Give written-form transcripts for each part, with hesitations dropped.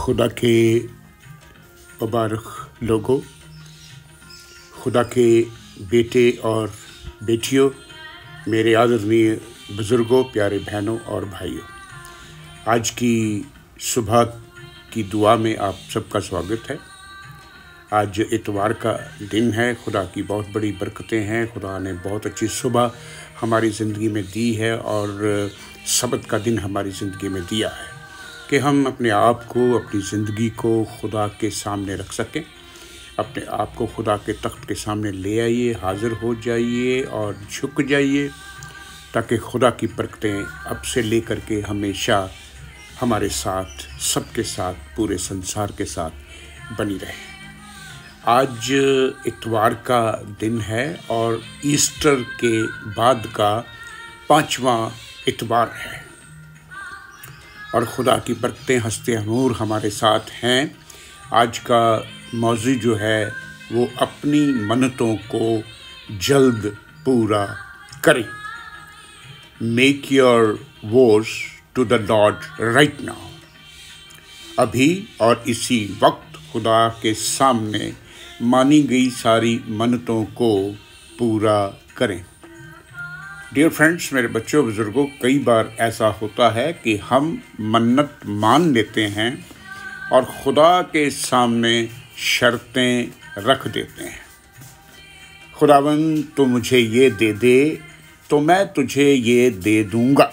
खुदा के मुबारक लोगों, खुदा के बेटे और बेटियों, मेरे आदरणीय बुज़ुर्गों, प्यारे बहनों और भाइयों, आज की सुबह की दुआ में आप सबका स्वागत है। आज इतवार का दिन है। खुदा की बहुत बड़ी बरकतें हैं। खुदा ने बहुत अच्छी सुबह हमारी ज़िंदगी में दी है और सब्त का दिन हमारी ज़िंदगी में दिया है कि हम अपने आप को, अपनी ज़िंदगी को खुदा के सामने रख सकें। अपने आप को खुदा के तख्त के सामने ले आइए, हाज़िर हो जाइए और झुक जाइए, ताकि खुदा की बरकतें अब से लेकर के हमेशा हमारे साथ, सबके साथ, पूरे संसार के साथ बनी रहे। आज इतवार का दिन है और ईस्टर के बाद का 5वां इतवार है और खुदा की बरकतें हंसते नूर हमारे साथ हैं। आज का मौज़ू जो है वो अपनी मन्नतों को जल्द पूरा करें। Make your vows to the lord right now. अभी और इसी वक्त खुदा के सामने मानी गई सारी मन्नतों को पूरा करें। डियर फ्रेंड्स, मेरे बच्चों बुज़ुर्गों, कई बार ऐसा होता है कि हम मन्नत मान लेते हैं और खुदा के सामने शर्तें रख देते हैं। खुदावन तो मुझे ये दे दे तो मैं तुझे ये दे दूंगा।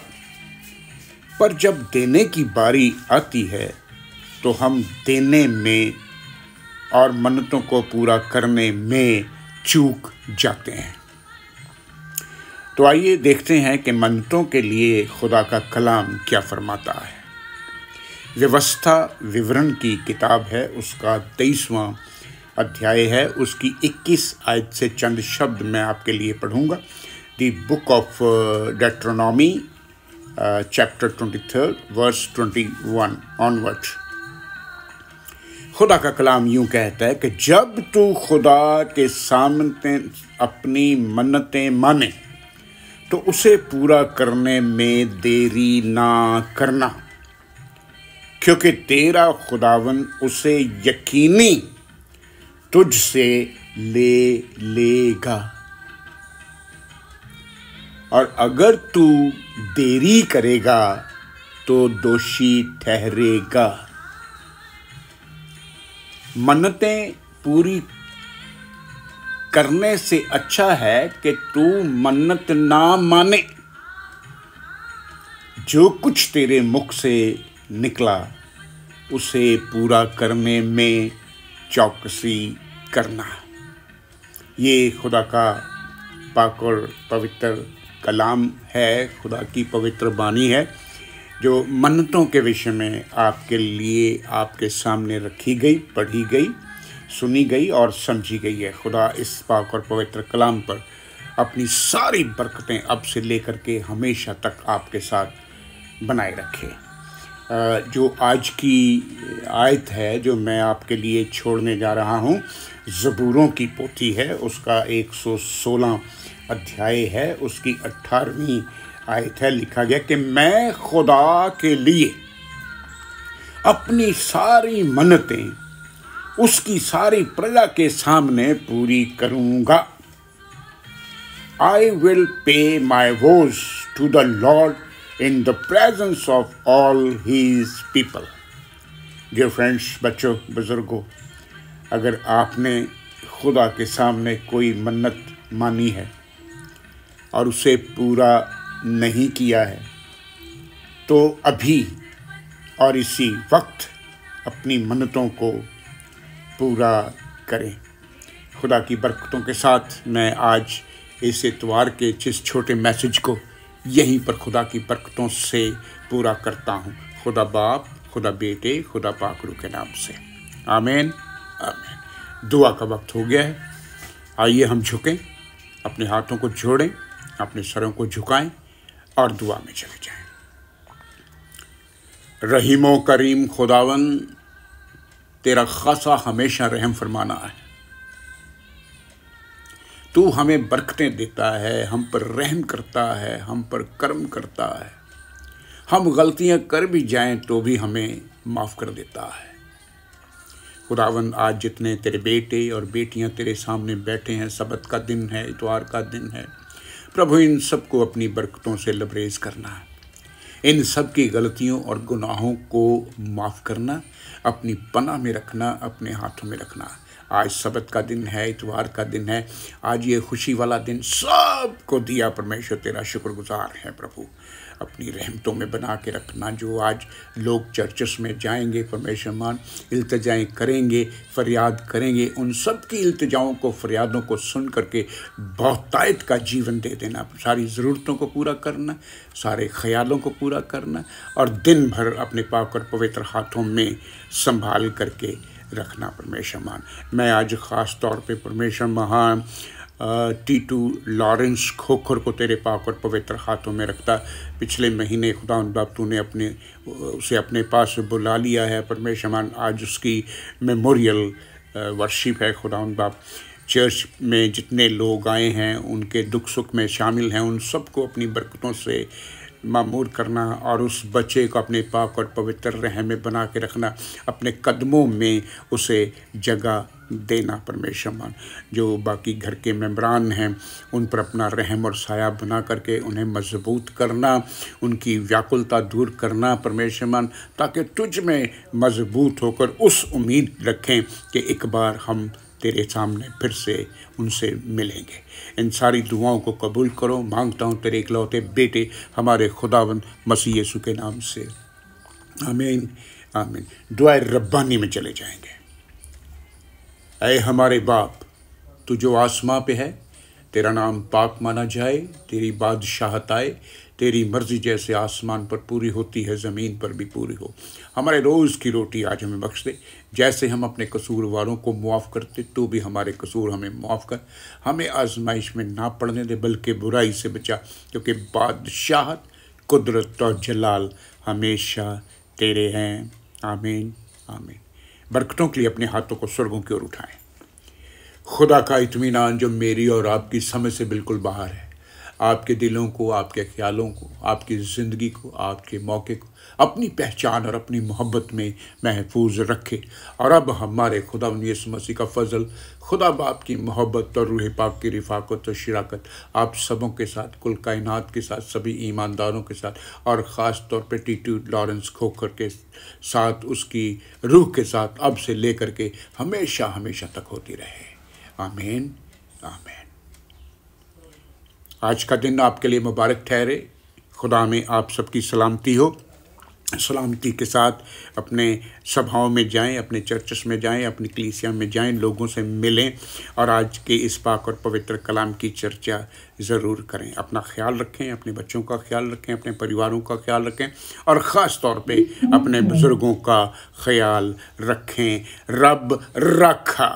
पर जब देने की बारी आती है तो हम देने में और मन्नतों को पूरा करने में चूक जाते हैं। तो आइए देखते हैं कि मन्नतों के लिए खुदा का कलाम क्या फरमाता है। व्यवस्था विवरण की किताब है, उसका 23वां अध्याय है, उसकी 21 आयत से चंद शब्द मैं आपके लिए पढ़ूंगा। The book of Deuteronomy chapter 23 verse 21 onward. खुदा का कलाम यूं कहता है कि जब तू खुदा के सामने अपनी मन्नतें माने तो उसे पूरा करने में देरी ना करना, क्योंकि तेरा खुदावन उसे यकीनी तुझसे ले लेगा। और अगर तू देरी करेगा तो दोषी ठहरेगा। मन्नतें पूरी करने से अच्छा है कि तू मन्नत ना माने। जो कुछ तेरे मुख से निकला उसे पूरा करने में चौकसी करना। ये खुदा का पाक और पवित्र कलाम है, खुदा की पवित्र बानी है, जो मन्नतों के विषय में आपके लिए, आपके सामने रखी गई, पढ़ी गई, सुनी गई और समझी गई है। खुदा इस पाक और पवित्र कलाम पर अपनी सारी बरकतें अब से लेकर के हमेशा तक आपके साथ बनाए रखे। जो आज की आयत है जो मैं आपके लिए छोड़ने जा रहा हूँ, ज़बूरों की पोथी है, उसका 116 अध्याय है, उसकी 18वीं आयत है। लिखा गया कि मैं खुदा के लिए अपनी सारी मन्नतें उसकी सारी प्रजा के सामने पूरी करूँगा। I will pay my vows to the Lord in the presence of all his people। Dear friends, बच्चों, बुजुर्गों, अगर आपने खुदा के सामने कोई मन्नत मानी है और उसे पूरा नहीं किया है तो अभी और इसी वक्त अपनी मन्नतों को पूरा करें। खुदा की बरकतों के साथ मैं आज इस इतवार के इस छोटे मैसेज को यहीं पर खुदा की बरकतों से पूरा करता हूँ। खुदा बाप, खुदा बेटे, खुदा पाक रूह के नाम से आमीन आमीन। दुआ का वक्त हो गया है। आइए हम झुकें, अपने हाथों को जोड़ें, अपने सरों को झुकाएं और दुआ में चले जाएं। रहीमो करीम खुदावन, तेरा खासा हमेशा रहम फरमाना है। तू हमें बरकतें देता है, हम पर रहम करता है, हम पर कर्म करता है। हम गलतियां कर भी जाएं तो भी हमें माफ़ कर देता है। खुदावन आज जितने तेरे बेटे और बेटियां तेरे सामने बैठे हैं, सबत का दिन है, इतवार का दिन है प्रभु, इन सबको अपनी बरकतों से लबरेज करना है। इन सब की गलतियों और गुनाहों को माफ़ करना, अपनी पनाह में रखना, अपने हाथों में रखना। आज सबत का दिन है, इतवार का दिन है, आज ये खुशी वाला दिन सबको दिया परमेश्वर तेरा शुक्रगुजार है प्रभु। अपनी रहमतों में बना के रखना। जो आज लोग चर्चस में जाएंगे परमेश्वर मान, इल्तिजाएं करेंगे, फरियाद करेंगे, उन सब की इल्तिजाओं को, फरियादों को सुन करके बहुतायत का जीवन दे देना। सारी ज़रूरतों को पूरा करना, सारे ख्यालों को पूरा करना और दिन भर अपने पाक और पवित्र हाथों में संभाल करके रखना परमेश्वर मान। मैं आज ख़ास तौर पे परमेश्वर महान टीटू लॉरेंस खोखर को तेरे पाक और पवित्र हाथों में रखता। पिछले महीने खुदावंद बाप तूने उसे अपने पास बुला लिया है परमेश्वर मान। आज उसकी मेमोरियल वर्शिप है खुदावंद बाप। चर्च में जितने लोग आए हैं उनके दुख सुख में शामिल हैं, उन सबको अपनी बरकतों से मामूर करना और उस बच्चे को अपने पाक और पवित्र रहम में बना के रखना, अपने कदमों में उसे जगह देना परमेश्वर मान। जो बाकी घर के मेंबरान हैं उन पर अपना रहम और साया बना करके उन्हें मजबूत करना, उनकी व्याकुलता दूर करना परमेश्वर मान, ताकि तुझ में मजबूत होकर उस उम्मीद रखें कि एक बार हम तेरे सामने फिर से उनसे मिलेंगे। इन सारी दुआओं को कबूल करो, मांगता हूँ तेरे इकलौते बेटे हमारे खुदावंद मसीह यीशु के नाम से, आमीन आमीन। दुआ रब्बानी में चले जाएंगे। ऐ हमारे बाप, तू जो आसमां पे है, तेरा नाम पाक माना जाए, तेरी बादशाहत आए, तेरी मर्जी जैसे आसमान पर पूरी होती है ज़मीन पर भी पूरी हो। हमारे रोज़ की रोटी आज हमें बख्श दे, जैसे हम अपने कसूरवारों को मुआफ़ करते, तू भी हमारे कसूर हमें मुआफ़ कर। हमें आजमाइश में ना पड़ने दे, बल्कि बुराई से बचा, क्योंकि बादशाहत, कुदरत और जलाल हमेशा तेरे हैं। आमीन आमीन। बरकतों के लिए अपने हाथों को स्वर्गों की ओर उठाएं। खुदा का इत्मीनान जो मेरी और आपकी समझ से बिल्कुल बाहर है, आपके दिलों को, आपके ख्यालों को, आपकी ज़िंदगी को, आपके मौके को अपनी पहचान और अपनी मोहब्बत में महफूज रखे। और अब हमारे खुदा यीशु मसीह का फजल, खुदा बाप की मोहब्बत और रूह पाक की रिफाकत और शिराकत आप सबों के साथ, कुल कायनात के साथ, सभी ईमानदारों के साथ और ख़ास तौर पे टीटू लॉरेंस खोखर के साथ, उसकी रूह के साथ अब से लेकर के हमेशा हमेशा तक होती रहे। आमीन आमीन। आज का दिन आपके लिए मुबारक ठहरे। खुदा में आप सबकी सलामती हो। सलामती के साथ अपने सभाओं में जाएं, अपने चर्चस में जाएं, अपनी कलीसिया में जाएं, लोगों से मिलें और आज के इस पाक और पवित्र कलाम की चर्चा ज़रूर करें। अपना ख्याल रखें, अपने बच्चों का ख्याल रखें, अपने परिवारों का ख्याल रखें और ख़ास तौर पे अपने बुज़ुर्गों का ख्याल रखें। रब रखा।